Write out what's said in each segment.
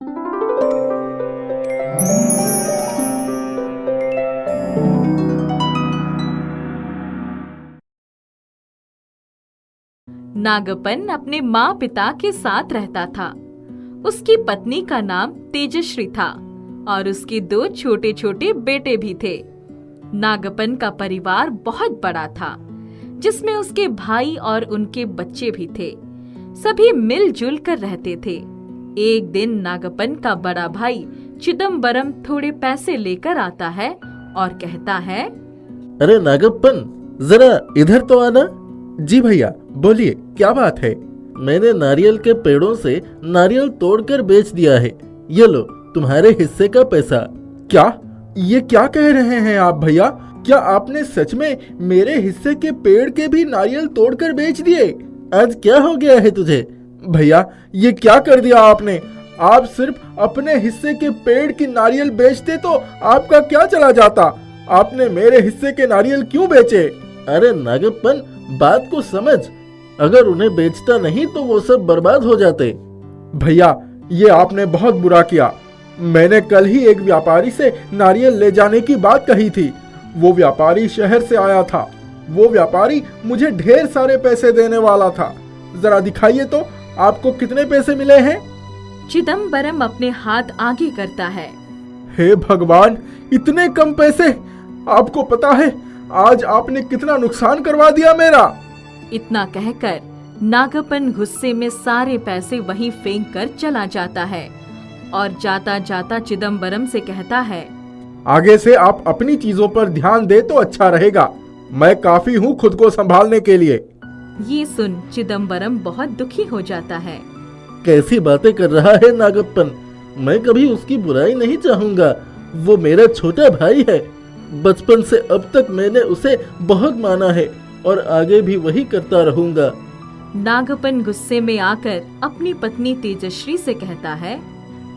नागप्पन अपने माँ पिता के साथ रहता था। उसकी पत्नी का नाम तेजश्री था और उसके 2 छोटे छोटे बेटे भी थे। नागप्पन का परिवार बहुत बड़ा था, जिसमें उसके भाई और उनके बच्चे भी थे। सभी मिलजुल कर रहते थे। एक दिन नागप्पन का बड़ा भाई चिदम्बरम थोड़े पैसे लेकर आता है और कहता है, अरे नागप्पन, जरा इधर तो आना। जी भैया, बोलिए क्या बात है। मैंने नारियल के पेड़ों से नारियल तोड़कर बेच दिया है। ये लो तुम्हारे हिस्से का पैसा। क्या? ये क्या कह रहे हैं आप भैया? क्या आपने सच में मेरे हिस्से के पेड़ के भी नारियल तोड़कर बेच दिए? आज क्या हो गया है तुझे? भैया, ये क्या कर दिया आपने? आप सिर्फ अपने हिस्से के पेड़ की नारियल बेचते तो आपका क्या चला जाता? आपने मेरे हिस्से के नारियल क्यों बेचे? अरे नागप्पन, बात को समझ। अगर उन्हें बेचता नहीं तो वो सब बर्बाद हो जाते। भैया, ये आपने बहुत बुरा किया। मैंने कल ही एक व्यापारी से नारियल ले जाने की बात कही थी। वो व्यापारी शहर से आया था। वो व्यापारी मुझे ढेर सारे पैसे देने वाला था। जरा दिखाइए तो, आपको कितने पैसे मिले हैं? चिदम्बरम अपने हाथ आगे करता है। हे भगवान, इतने कम पैसे! आपको पता है आज आपने कितना नुकसान करवा दिया मेरा। इतना कहकर नागप्पन गुस्से में सारे पैसे वहीं फेंक कर चला जाता है और जाता जाता चिदम्बरम से कहता है, आगे से आप अपनी चीजों पर ध्यान दे तो अच्छा रहेगा। मैं काफी हूँ खुद को संभालने के लिए। ये सुन चिदम्बरम बहुत दुखी हो जाता है। कैसी बातें कर रहा है नागप्पन? मैं कभी उसकी बुराई नहीं चाहूंगा। वो मेरा छोटा भाई है। बचपन से अब तक मैंने उसे बहुत माना है और आगे भी वही करता रहूंगा। नागप्पन गुस्से में आकर अपनी पत्नी तेजश्री से कहता है,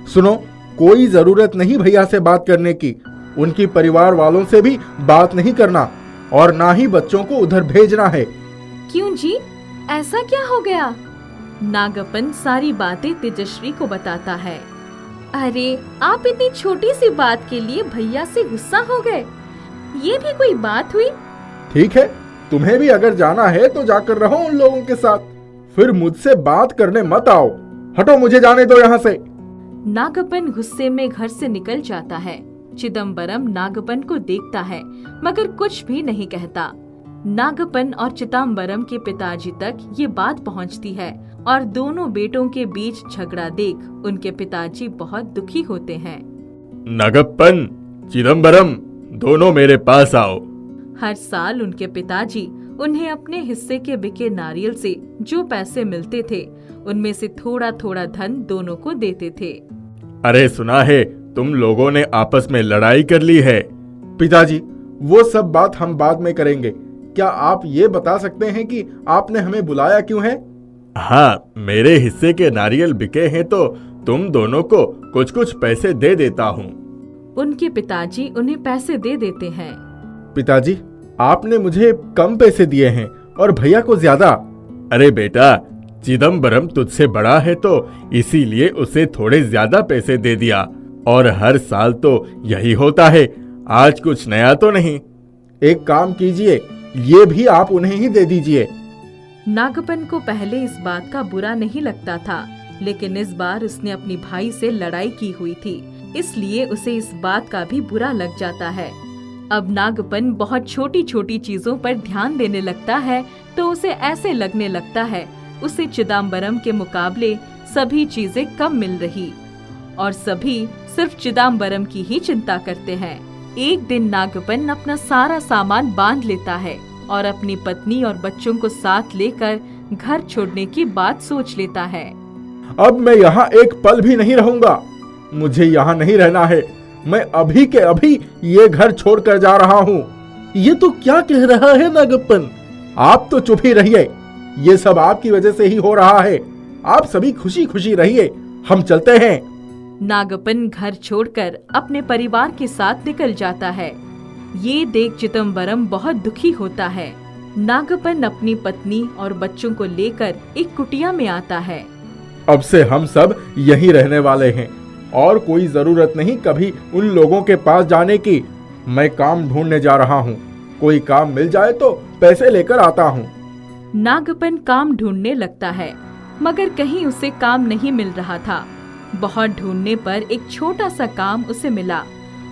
सुनो, कोई जरूरत नहीं भैया से बात करने की। उनकी परिवार वालों से भी बात नहीं करना और ना ही बच्चों को उधर भेजना है। क्यों जी, ऐसा क्या हो गया? नागप्पन सारी बातें तेजश्री को बताता है। अरे, आप इतनी छोटी सी बात के लिए भैया से गुस्सा हो गए? ये भी कोई बात हुई? ठीक है, तुम्हें भी अगर जाना है तो जाकर रहो उन लोगों के साथ। फिर मुझसे बात करने मत आओ। हटो, मुझे जाने दो यहाँ से। नागप्पन गुस्से में घर से निकल जाता है। चिदम्बरम नागप्पन को देखता है मगर कुछ भी नहीं कहता। नागप्पन और चिदम्बरम के पिताजी तक ये बात पहुंचती है और दोनों बेटों के बीच झगड़ा देख उनके पिताजी बहुत दुखी होते हैं। नागप्पन, चिदम्बरम, दोनों मेरे पास आओ। हर साल उनके पिताजी उन्हें अपने हिस्से के बिके नारियल से जो पैसे मिलते थे उनमें से थोड़ा थोड़ा धन दोनों को देते थे। अरे सुना है, तुम लोगों ने आपस में लड़ाई कर ली है। पिताजी, वो सब बात हम बाद में करेंगे। क्या आप ये बता सकते हैं कि आपने हमें बुलाया क्यों है? हाँ, मेरे हिस्से के नारियल बिके हैं तो तुम दोनों को कुछ कुछ पैसे दे देता हूँ। उनके पिताजी उन्हें पैसे दे देते हैं। पिताजी, आपने मुझे कम पैसे दिए हैं और भैया को ज्यादा। अरे बेटा, चिदम्बरम तुझसे बड़ा है तो इसीलिए उसे थोड़े ज्यादा पैसे दे दिया और हर साल तो यही होता है। आज कुछ नया तो नहीं। एक काम कीजिए, ये भी आप उन्हें ही दे दीजिए। नागप्पन को पहले इस बात का बुरा नहीं लगता था, लेकिन इस बार उसने अपनी भाई से लड़ाई की हुई थी, इसलिए उसे इस बात का भी बुरा लग जाता है। अब नागप्पन बहुत छोटी छोटी चीजों पर ध्यान देने लगता है तो उसे ऐसे लगने लगता है उसे चिदम्बरम के मुकाबले सभी चीजें कम मिल रही और सभी सिर्फ चिदम्बरम की ही चिंता करते हैं। एक दिन नागप्पन अपना सारा सामान बांध लेता है और अपनी पत्नी और बच्चों को साथ लेकर घर छोड़ने की बात सोच लेता है। अब मैं यहाँ एक पल भी नहीं रहूंगा। मुझे यहाँ नहीं रहना है। मैं अभी के अभी ये घर छोड़कर जा रहा हूँ। ये तो क्या कह रहा है नागप्पन? आप तो चुप ही रहिए। ये सब आपकी वजह से ही हो रहा है। आप सभी खुशी खुशी रहिए। हम चलते हैं। नागप्पन घर छोड़कर अपने परिवार के साथ निकल जाता है। ये देख चिदम्बरम बहुत दुखी होता है। नागप्पन अपनी पत्नी और बच्चों को लेकर एक कुटिया में आता है। अब से हम सब यहीं रहने वाले हैं। और कोई जरूरत नहीं कभी उन लोगों के पास जाने की। मैं काम ढूंढने जा रहा हूँ, कोई काम मिल जाए तो पैसे लेकर आता हूँ। नागप्पन काम ढूंढने लगता है, मगर कहीं उसे काम नहीं मिल रहा था। बहुत ढूंढने पर एक छोटा सा काम उसे मिला।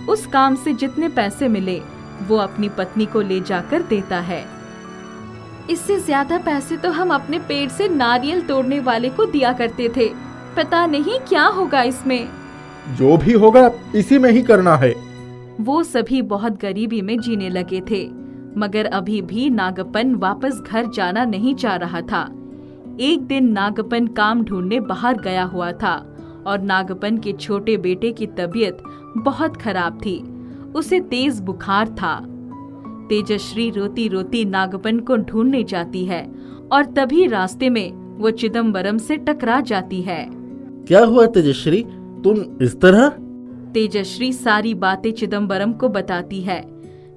उस काम से जितने पैसे मिले वो अपनी पत्नी को ले जाकर देता है। इससे ज्यादा पैसे तो हम अपने पेड़ से नारियल तोड़ने वाले को दिया करते थे। पता नहीं क्या होगा इसमें। जो भी होगा इसी में ही करना है। वो सभी बहुत गरीबी में जीने लगे थे, मगर अभी भी नागप्पन वापस घर जाना नहीं चाह रहा था। एक दिन नागप्पन काम ढूंढने बाहर गया हुआ था और नागप्पन के छोटे बेटे की तबीयत बहुत खराब थी। उसे तेज बुखार था। तेजश्री रोती रोती नागप्पन को ढूंढने जाती है और तभी रास्ते में वो चिदम्बरम से टकरा जाती है। क्या हुआ तेजश्री, तुम इस तरह? तेजश्री सारी बातें चिदम्बरम को बताती है।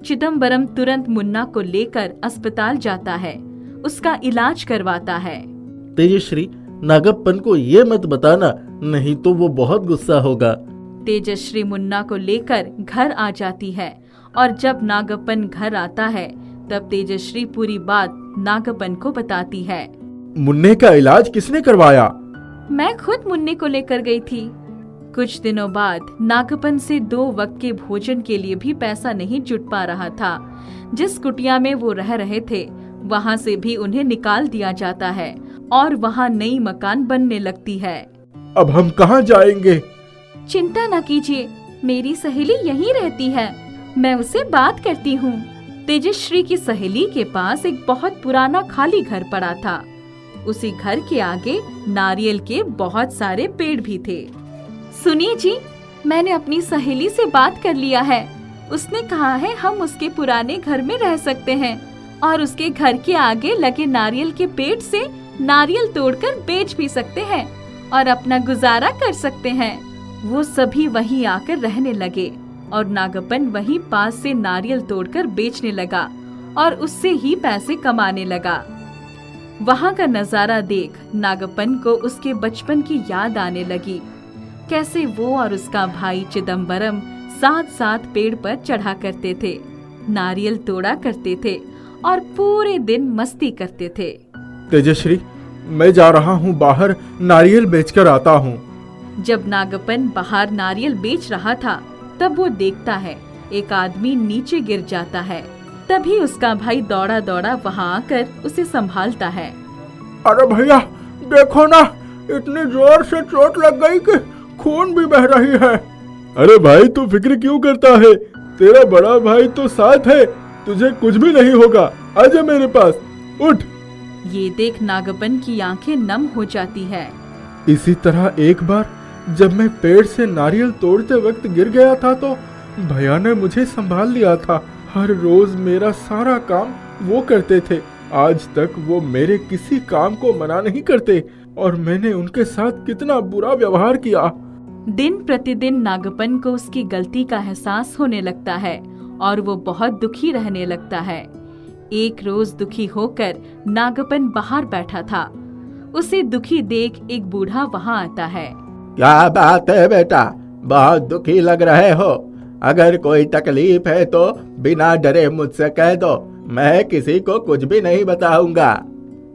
चिदम्बरम तुरंत मुन्ना को लेकर अस्पताल जाता है, उसका इलाज करवाता है। तेजश्री, नागप्पन को ये मत बताना, नहीं तो वो बहुत गुस्सा होगा। तेजश्री मुन्ना को लेकर घर आ जाती है और जब नागप्पन घर आता है तब तेजश्री पूरी बात नागप्पन को बताती है। मुन्ने का इलाज किसने करवाया? मैं खुद मुन्ने को लेकर गई थी। कुछ दिनों बाद नागप्पन से 2 वक्त के भोजन के लिए भी पैसा नहीं जुट पा रहा था। जिस कुटिया में वो रह रहे थे वहाँ से भी उन्हें निकाल दिया जाता है और वहाँ नई मकान बनने लगती है। अब हम कहाँ जाएंगे? चिंता न कीजिए, मेरी सहेली यहीं रहती है, मैं उससे बात करती हूँ। तेजश्री की सहेली के पास एक बहुत पुराना खाली घर पड़ा था। उसी घर के आगे नारियल के बहुत सारे पेड़ भी थे। सुनिए जी, मैंने अपनी सहेली से बात कर लिया है। उसने कहा है हम उसके पुराने घर में रह सकते हैं और उसके घर के आगे लगे नारियल के पेड़ से नारियल तोड़कर बेच भी सकते हैं और अपना गुजारा कर सकते हैं। वो सभी वहीं आकर रहने लगे और नागप्पन वहीं पास से नारियल तोड़कर बेचने लगा और उससे ही पैसे कमाने लगा। वहाँ का नजारा देख नागप्पन को उसके बचपन की याद आने लगी। कैसे वो और उसका भाई चिदम्बरम साथ साथ पेड़ पर चढ़ा करते थे, नारियल तोड़ा करते थे और पूरे दिन मस्ती करते थे। तेजश्री, मैं जा रहा हूँ बाहर, नारियल बेचकर आता हूँ। जब नागप्पन बाहर नारियल बेच रहा था तब वो देखता है एक आदमी नीचे गिर जाता है। तभी उसका भाई दौड़ा दौड़ा वहाँ आकर उसे संभालता है। अरे भैया देखो ना, इतनी जोर से चोट लग गई कि खून भी बह रही है। अरे भाई तू फिक्र क्यों करता है, तेरा बड़ा भाई तो साथ है, तुझे कुछ भी नहीं होगा, आजा मेरे पास, उठ। ये देख नागप्पन की आंखें नम हो जाती है। इसी तरह एक बार जब मैं पेड़ से नारियल तोड़ते वक्त गिर गया था तो भैया ने मुझे संभाल लिया था। हर रोज मेरा सारा काम वो करते थे। आज तक वो मेरे किसी काम को मना नहीं करते और मैंने उनके साथ कितना बुरा व्यवहार किया। दिन प्रतिदिन नागप्पन को उसकी गलती का एहसास होने लगता है और वो बहुत दुखी रहने लगता है। एक रोज दुखी होकर नागप्पन बाहर बैठा था। उसे दुखी देख एक बूढ़ा वहाँ आता है। क्या बात है बेटा, बहुत दुखी लग रहे हो। अगर कोई तकलीफ है तो बिना डरे मुझसे कह दो, मैं किसी को कुछ भी नहीं बताऊंगा।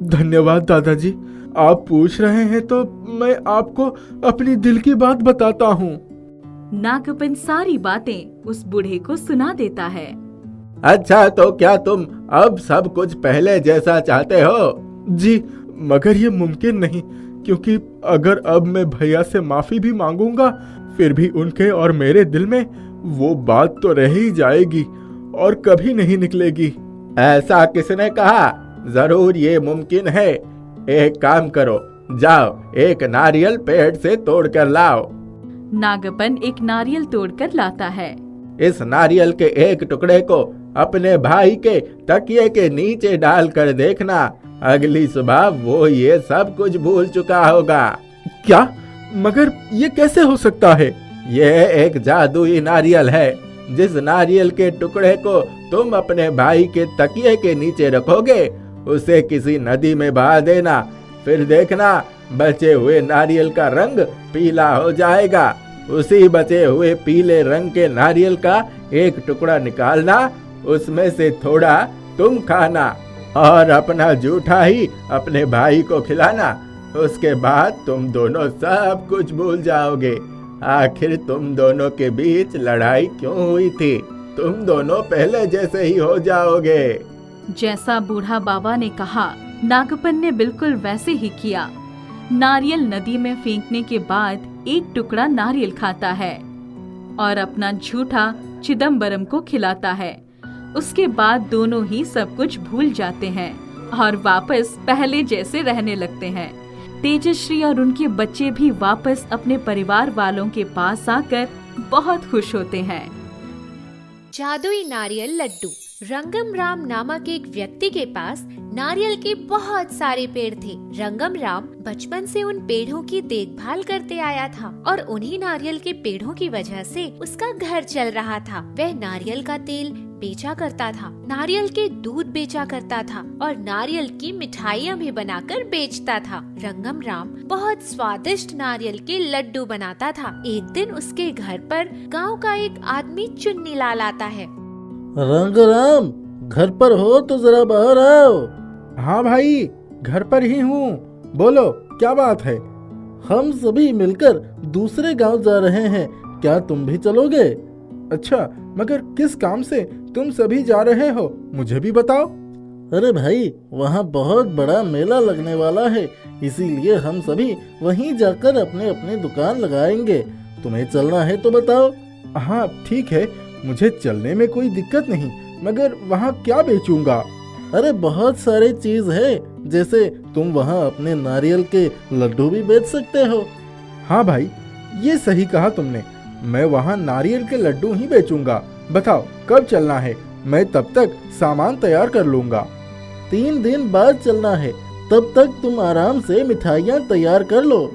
धन्यवाद दादाजी, आप पूछ रहे हैं तो मैं आपको अपनी दिल की बात बताता हूँ। नागप्पन सारी बातें उस बूढ़े को सुना देता है। अच्छा, तो क्या तुम अब सब कुछ पहले जैसा चाहते हो? जी, मगर ये मुमकिन नहीं, क्योंकि अगर अब मैं भैया से माफी भी मांगूंगा फिर भी उनके और मेरे दिल में वो बात तो रह ही जाएगी और कभी नहीं निकलेगी। ऐसा किसने कहा? जरूर ये मुमकिन है। एक काम करो, जाओ एक नारियल पेड़ से तोड़ कर लाओ। नागप्पन एक नारियल तोड़कर लाता है। इस नारियल के एक टुकड़े को अपने भाई के तकिए के नीचे डाल कर देखना, अगली सुबह वो ये सब कुछ भूल चुका होगा। क्या? मगर ये कैसे हो सकता है? ये एक जादुई नारियल है। जिस नारियल के टुकड़े को तुम अपने भाई के तकिए के नीचे रखोगे उसे किसी नदी में बहा देना, फिर देखना बचे हुए नारियल का रंग पीला हो जाएगा। उसी बचे हुए पीले रंग के नारियल का एक टुकड़ा निकालना, उसमें से थोड़ा तुम खाना और अपना जूठा ही अपने भाई को खिलाना। उसके बाद तुम दोनों सब कुछ भूल जाओगे। आखिर तुम दोनों के बीच लड़ाई क्यों हुई थी? तुम दोनों पहले जैसे ही हो जाओगे। जैसा बूढ़ा बाबा ने कहा, नागप्पन ने बिल्कुल वैसे ही किया। नारियल नदी में फेंकने के बाद एक टुकड़ा नारियल खाता है और अपना झूठा चिदम्बरम को खिलाता है। उसके बाद दोनों ही सब कुछ भूल जाते हैं और वापस पहले जैसे रहने लगते हैं। तेजश्री और उनके बच्चे भी वापस अपने परिवार वालों के पास आकर बहुत खुश होते हैं। जादुई नारियल लड्डू। रंगम राम नामक एक व्यक्ति के पास नारियल के बहुत सारे पेड़ थे। रंगम राम बचपन से उन पेड़ों की देखभाल करते आया था और उन्हीं नारियल के पेड़ों की वजह से उसका घर चल रहा था। वह नारियल का तेल बेचा करता था, नारियल के दूध बेचा करता था और नारियल की मिठाइयाँ भी बनाकर बेचता था। रंगम राम बहुत स्वादिष्ट नारियल के लड्डू बनाता था। एक दिन उसके घर पर गांव का एक आदमी चुन्नी लाल आता है। रंगराम, घर पर हो तो जरा बाहर आओ। हाँ भाई, घर पर ही हूँ। बोलो, क्या बात है? हम सभी मिलकर दूसरे गांव जा रहे हैं, क्या तुम भी चलोगे? अच्छा, मगर किस काम से तुम सभी जा रहे हो, मुझे भी बताओ। अरे भाई, वहाँ बहुत बड़ा मेला लगने वाला है, इसीलिए हम सभी वहीं जाकर अपने अपने दुकान लगाएंगे। तुम्हें चलना है तो बताओ। हाँ ठीक है, मुझे चलने में कोई दिक्कत नहीं, मगर वहाँ क्या बेचूंगा? अरे बहुत सारे चीज है, जैसे तुम वहाँ अपने नारियल के लड्डू भी बेच सकते हो। हाँ भाई, ये सही कहा तुमने, मैं वहाँ नारियल के लड्डू ही बेचूंगा। बताओ कब चलना है, मैं तब तक सामान तैयार कर लूंगा। 3 दिन बाद चलना है, तब तक तुम आराम से मिठाइयाँ तैयार कर लो।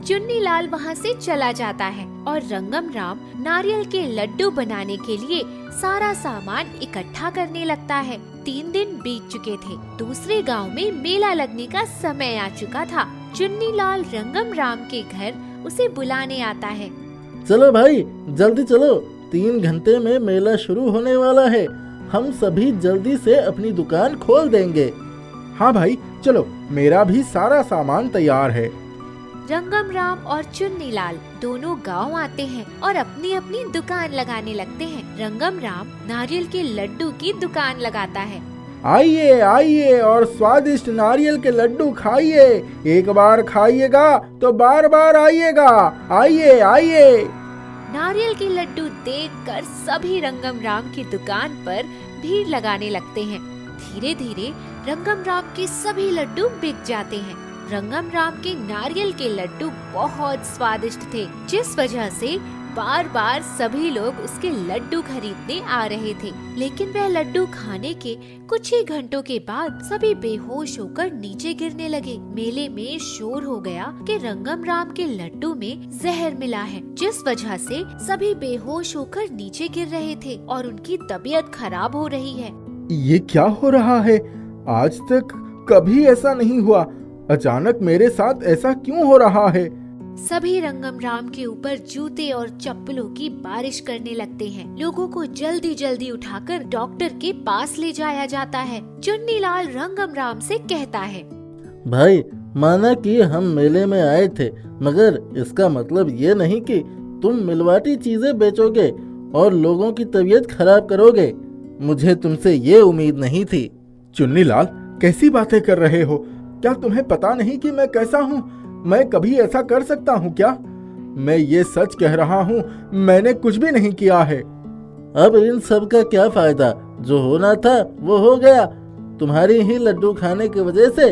चुन्नी लाल वहाँ से चला जाता है और रंगम राम नारियल के लड्डू बनाने के लिए सारा सामान इकट्ठा करने लगता है। 3 दिन बीत चुके थे। दूसरे गांव में मेला लगने का समय आ चुका था। चुन्नी लाल रंगम राम के घर उसे बुलाने आता है। चलो भाई, जल्दी चलो, 3 घंटे में मेला शुरू होने वाला है। हम सभी जल्दी से अपनी दुकान खोल देंगे। हाँ भाई चलो, मेरा भी सारा सामान तैयार है। रंगम राम और चुन्नी लाल दोनों गांव आते हैं और अपनी अपनी दुकान लगाने लगते हैं। रंगम राम नारियल के लड्डू की दुकान लगाता है। आइए आइए और स्वादिष्ट नारियल के लड्डू खाइए। एक बार खाइएगा तो बार बार आइएगा। आइए आइए। नारियल के लड्डू देखकर सभी रंगम राम की दुकान पर भीड़ लगाने लगते हैं। धीरे धीरे रंगम राम के सभी लड्डू बिक जाते हैं। रंगम राम के नारियल के लड्डू बहुत स्वादिष्ट थे, जिस वजह से बार बार सभी लोग उसके लड्डू खरीदने आ रहे थे। लेकिन वह लड्डू खाने के कुछ ही घंटों के बाद सभी बेहोश होकर नीचे गिरने लगे। मेले में शोर हो गया कि रंगम राम के लड्डू में जहर मिला है, जिस वजह से सभी बेहोश होकर नीचे गिर रहे थे और उनकी तबीयत खराब हो रही है। ये क्या हो रहा है? आज तक कभी ऐसा नहीं हुआ, अचानक मेरे साथ ऐसा क्यों हो रहा है? सभी रंगम राम के ऊपर जूते और चप्पलों की बारिश करने लगते हैं। लोगों को जल्दी जल्दी उठाकर डॉक्टर के पास ले जाया जाता है। चुन्नी लाल रंगम राम से कहता है, भाई, माना कि हम मेले में आए थे, मगर इसका मतलब ये नहीं कि तुम मिलवाटी चीजें बेचोगे और लोगों की तबीयत खराब करोगे। मुझे तुमसे ये उम्मीद नहीं थी। चुन्नी लाल, कैसी बातें कर रहे हो? क्या तुम्हें पता नहीं कि मैं कैसा हूँ? मैं कभी ऐसा कर सकता हूँ क्या? मैं ये सच कह रहा हूँ, मैंने कुछ भी नहीं किया है। अब इन सब का क्या फायदा? जो होना था वो हो गया। तुम्हारी ही लड्डू खाने की वजह से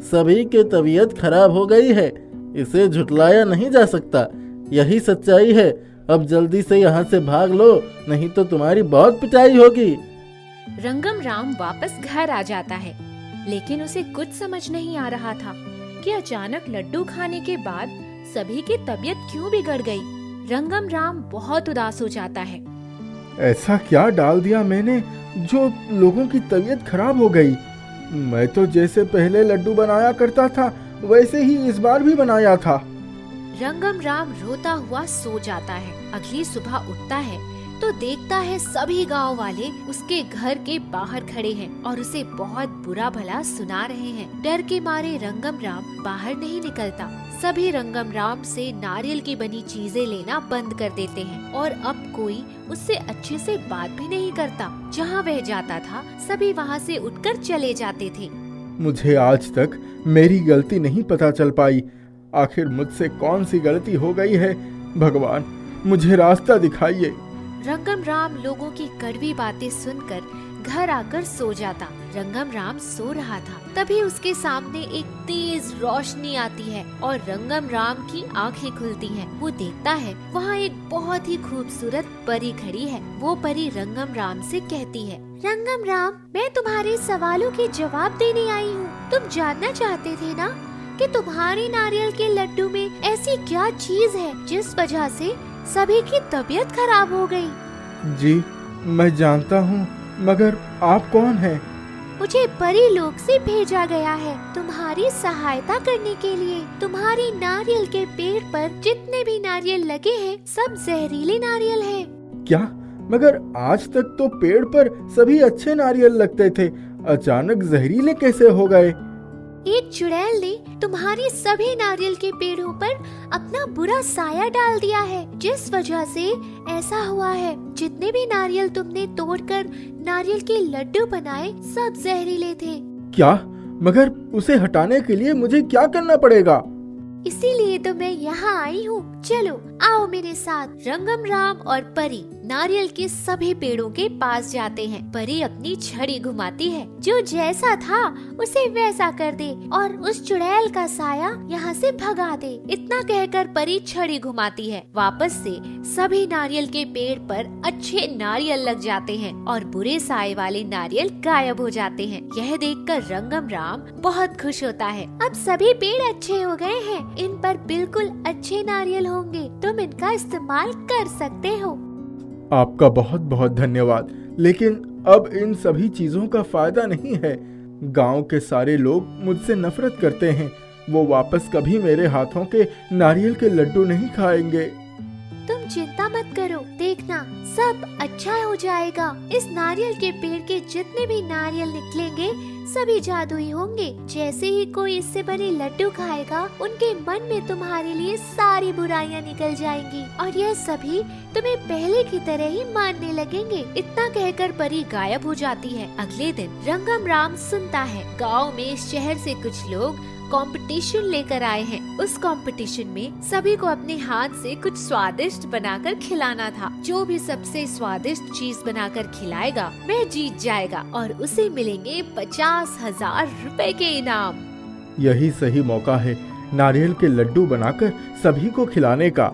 सभी की तबीयत खराब हो गई है। इसे झुटलाया नहीं जा सकता, यही सच्चाई है। अब जल्दी से यहाँ से भाग लो, नहीं तो तुम्हारी बहुत पिटाई होगी। रंगम राम वापस घर आ जाता है, लेकिन उसे कुछ समझ नहीं आ रहा था कि अचानक लड्डू खाने के बाद सभी की तबीयत क्यों बिगड़ गई। रंगम राम बहुत उदास हो जाता है। ऐसा क्या डाल दिया मैंने जो लोगों की तबीयत खराब हो गई? मैं तो जैसे पहले लड्डू बनाया करता था वैसे ही इस बार भी बनाया था। रंगम राम रोता हुआ सो जाता है। अगली सुबह उठता है तो देखता है सभी गांव वाले उसके घर के बाहर खड़े हैं और उसे बहुत बुरा भला सुना रहे हैं। डर के मारे रंगम राम बाहर नहीं निकलता। सभी रंगम राम से नारियल की बनी चीजें लेना बंद कर देते हैं और अब कोई उससे अच्छे से बात भी नहीं करता। जहाँ वह जाता था सभी वहाँ से उठकर चले जाते थे। मुझे आज तक मेरी गलती नहीं पता चल पाई। आखिर मुझसे कौन सी गलती हो गई है? भगवान, मुझे रास्ता दिखाइए। रंगम राम लोगों की कड़वी बातें सुनकर घर आकर सो जाता। रंगम राम सो रहा था, तभी उसके सामने एक तेज रोशनी आती है और रंगम राम की आंखें खुलती हैं। वो देखता है वहाँ एक बहुत ही खूबसूरत परी खड़ी है। वो परी रंगम राम से कहती है, रंगम राम, मैं तुम्हारे सवालों के जवाब देने आई हूँ। तुम जानना चाहते थे ना कि तुम्हारे नारियल के लड्डू में ऐसी क्या चीज है जिस वजह से सभी की तबीयत खराब हो गई। जी, मैं जानता हूँ, मगर आप कौन हैं? मुझे परी लोक से भेजा गया है तुम्हारी सहायता करने के लिए। तुम्हारी नारियल के पेड़ पर जितने भी नारियल लगे हैं सब जहरीले नारियल हैं। क्या? मगर आज तक तो पेड़ पर सभी अच्छे नारियल लगते थे, अचानक जहरीले कैसे हो गए? एक चुड़ैल ने तुम्हारी सभी नारियल के पेड़ों पर अपना बुरा साया डाल दिया है, जिस वजह से ऐसा हुआ है। जितने भी नारियल तुमने तोड़कर नारियल के लड्डू बनाए सब जहरीले थे। क्या? मगर उसे हटाने के लिए मुझे क्या करना पड़ेगा? इसीलिए तो मैं यहाँ आई हूँ। चलो आओ मेरे साथ। रंगम राम और परी नारियल के सभी पेड़ों के पास जाते हैं। परी अपनी छड़ी घुमाती है, जो जैसा था उसे वैसा कर दे और उस चुड़ैल का साया यहाँ से भगा दे। इतना कहकर परी छड़ी घुमाती है। वापस से सभी नारियल के पेड़ पर अच्छे नारियल लग जाते हैं और बुरे साए वाले नारियल गायब हो जाते हैं। यह देखकर रंगम राम बहुत खुश होता है। अब सभी पेड़ अच्छे हो गए हैं, इन पर बिल्कुल अच्छे नारियल होंगे। तुम इनका इस्तेमाल कर सकते हो। आपका बहुत बहुत धन्यवाद, लेकिन अब इन सभी चीजों का फायदा नहीं है। गांव के सारे लोग मुझसे नफरत करते हैं। वो वापस कभी मेरे हाथों के नारियल के लड्डू नहीं खाएंगे। तुम चिंता मत करो, देखना सब अच्छा हो जाएगा। इस नारियल के पेड़ के जितने भी नारियल निकलेंगे सभी जादुई होंगे। जैसे ही कोई इससे बने लड्डू खाएगा उनके मन में तुम्हारे लिए सारी बुराइयां निकल जाएंगी और यह सभी तुम्हें पहले की तरह ही मानने लगेंगे। इतना कहकर परी गायब हो जाती है। अगले दिन रंगम राम सुनता है गाँव में इस शहर से कुछ लोग कंपटीशन लेकर आए हैं। उस कंपटीशन में सभी को अपने हाथ से कुछ स्वादिष्ट बनाकर खिलाना था। जो भी सबसे स्वादिष्ट चीज बनाकर खिलाएगा वह जीत जाएगा और उसे मिलेंगे 50,000 रुपए के इनाम। यही सही मौका है नारियल के लड्डू बनाकर सभी को खिलाने का।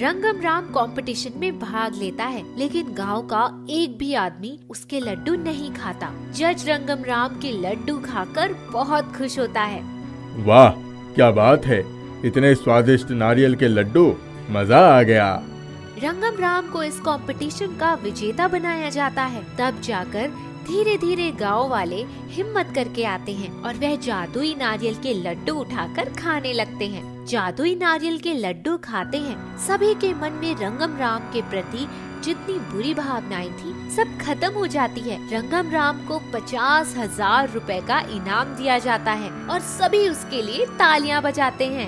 रंगम राम कंपटीशन में भाग लेता है, लेकिन गांव का एक भी आदमी उसके लड्डू नहीं खाता। जज रंगम राम के लड्डू खाकर बहुत खुश होता है। वाह, क्या बात है, इतने स्वादिष्ट नारियल के लड्डू, मजा आ गया। रंगम राम को इस कंपटीशन का विजेता बनाया जाता है। तब जाकर धीरे धीरे गांव वाले हिम्मत करके आते हैं और वह जादुई नारियल के लड्डू उठाकर खाने लगते हैं। जादुई नारियल के लड्डू खाते हैं, सभी के मन में रंगम राम के प्रति जितनी बुरी भावनाएं थी सब खत्म हो जाती है। रंगम राम को 50,000 रुपए का इनाम दिया जाता है और सभी उसके लिए तालियां बजाते हैं।